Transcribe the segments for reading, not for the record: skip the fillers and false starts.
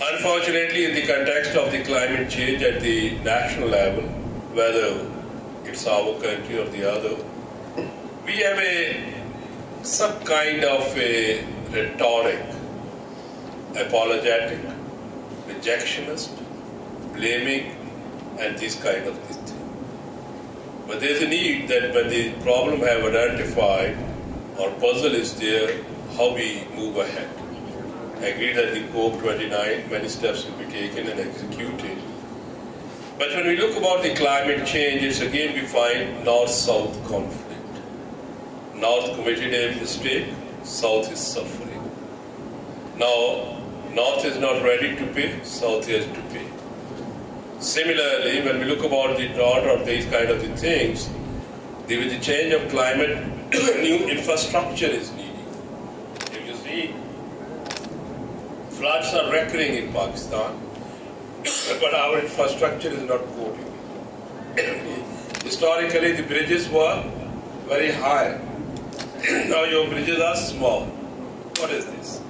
Unfortunately, in the context of the climate change at the national level, whether it's our country or the other, we have some kind of a rhetoric, apologetic, rejectionist, blaming, and this kind of thing. But there's a need that when the problem have identified or puzzle is there, how we move ahead. I agree that the COP29, many steps will be taken and executed. But when we look about the climate change, it's again we find North-South conflict. North committed a mistake, South is suffering. Now, North is not ready to pay, South has to pay. Similarly, when we look about the drought or these kind of the things, with the change of climate, new infrastructure is needed. If you see, floods are recurring in Pakistan, but our infrastructure is not coping. Historically, the bridges were very high. Now your bridges are small. What is this?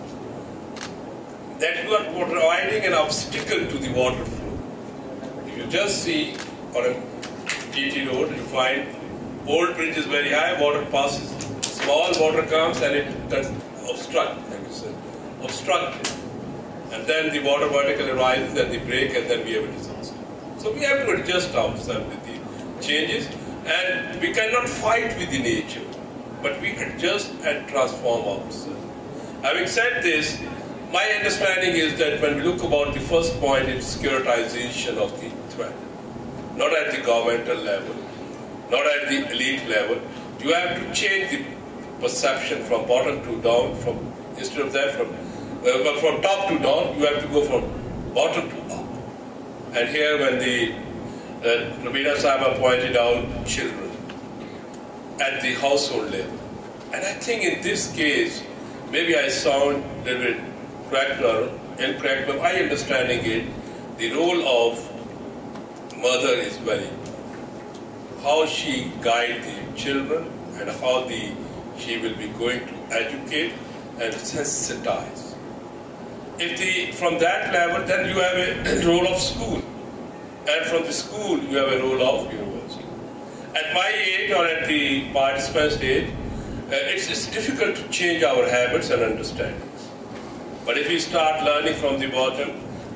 That you are providing an obstacle to the water flow. If you just see on a GT road, you find old bridge is very high, water passes. Small water comes and it obstructs, like you said, obstructed. And then the water vertically rises and they break and then we have a disaster. So we have to adjust ourselves with the changes, and we cannot fight with the nature, but we adjust and transform ourselves. Having said this, my understanding is that when we look about the first point, it's securitization of the threat. Not at the governmental level, not at the elite level. You have to change the perception from bottom to down, instead of that from top to down, you have to go from bottom to up. And here when the Rabina Sahaba pointed out children at the household level. And I think in this case, maybe I sound a little bit correct or incorrect, but my understanding is the role of mother is very important. How she guides the children and how she will be going to educate and sensitize. From that level, then you have a role of school. And from the school, you have a role of university. At my age or at the participant's age, it's difficult to change our habits and understandings. But if we start learning from the bottom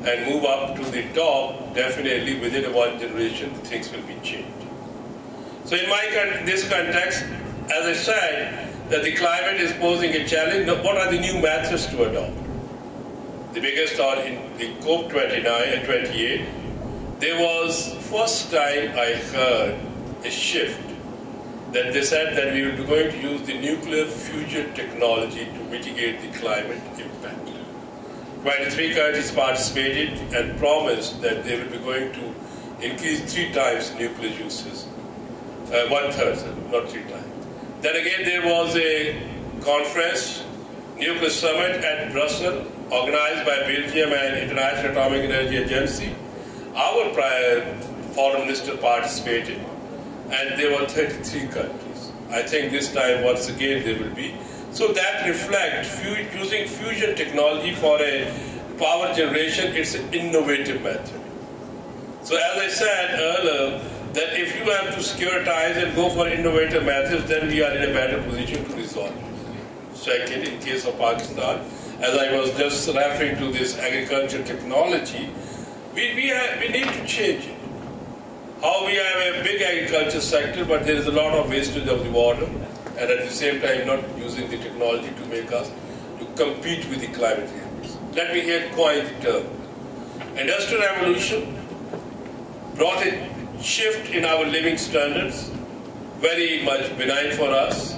and move up to the top, definitely within one generation, things will be changed. So in this context, as I said, that the climate is posing a challenge. What are the new methods to adopt? The biggest are in the COP29 and 28. There was first time I heard a shift that they said that we will be going to use the nuclear fusion technology to mitigate the climate impact. 23 countries participated and promised that they will be going to increase 3 times nuclear uses. 1/3, not 3 times. Then again there was a conference, nuclear summit at Brussels, organized by Belgium and International Atomic Energy Agency. Our prior foreign minister participated, and there were 33 countries. I think this time once again there will be. So that reflects using fusion technology for a power generation. It's an innovative method. So as I said earlier, that if you have to securitize and go for innovative methods, then we are in a better position to resolve it. Second, in case of Pakistan, as I was just referring to this agriculture technology, we need to change it. How we have a big agriculture sector, but there is a lot of wastage of the water, and at the same time not using the technology to make us to compete with the climate change. Let me here coin the term. Industrial revolution brought a shift in our living standards, very much benign for us,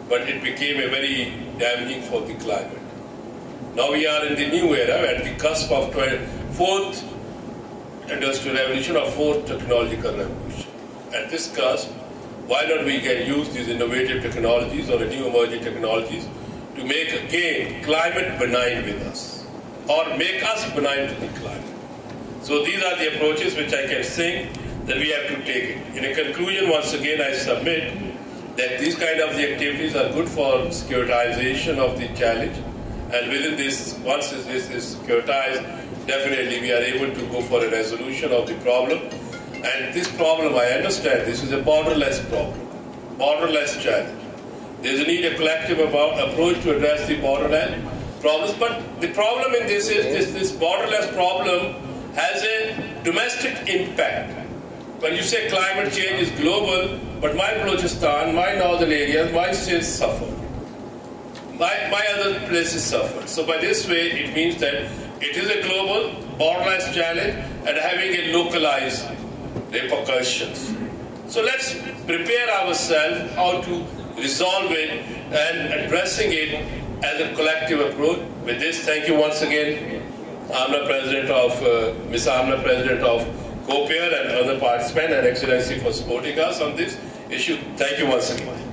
but it became a very damaging for the climate. Now we are in the new era, at the cusp of 4th industrial revolution or 4th technological revolution. At this cusp, why not we can use these innovative technologies or the new emerging technologies to make again climate benign with us, or make us benign to the climate. So these are the approaches which I can think that we have to take it. In a conclusion, once again I submit that these kind of the activities are good for securitization of the challenge, and within this, once this is securitized, definitely we are able to go for a resolution of the problem. And this problem, I understand, this is a borderless problem, borderless challenge. There's a need a collective approach to address the borderland problems. But the problem in this is this borderless problem has a domestic impact. When you say climate change is global, but my Balochistan, my northern areas, my states suffer. My other places suffer. So by this way, it means that it is a global, borderless challenge and having a localized repercussions. So let's prepare ourselves how to resolve it and addressing it as a collective approach. With this, thank you once again, Amna President of Ms. Amna President of COPER and other participants, and Excellency for supporting us on this issue. Thank you once again.